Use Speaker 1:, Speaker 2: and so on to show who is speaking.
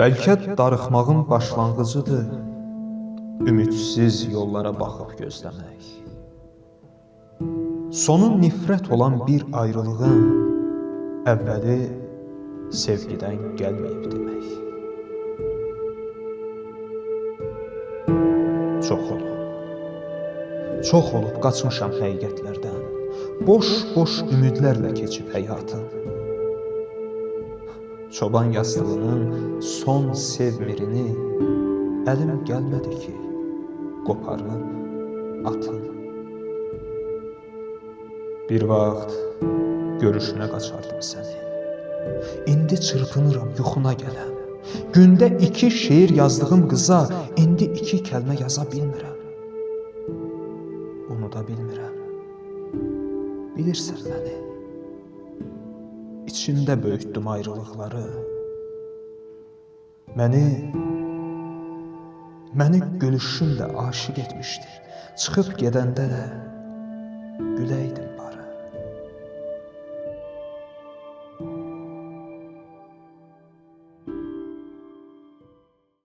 Speaker 1: Bəlkə darıxmağın başlanğıcıdır, ümidsiz yollara baxıb gözləmək. Sonu nifrət olan bir ayrılığın əvvəli sevgidən gəlməyib demək. Çox olub qaçmışam həqiqətlərdən, boş ümidlərlə keçib həyatım. Çoban yastığının son sevmirini əlim gəlmədi ki, qoparıb atım. Bir vaxt görüşünə qaçardım səni. İndi çırpınıram yuxuna gələm. Gündə 2 şeir yazdığım qıza indi 2 kəlmə yaza bilmirəm. Unuda bilmirəm. Bilirsən məni. İçimdə böyütdüm ayrılıqları. Məni gülüşünlə aşiq etmişdi. Çıxıb gedəndə də güləydim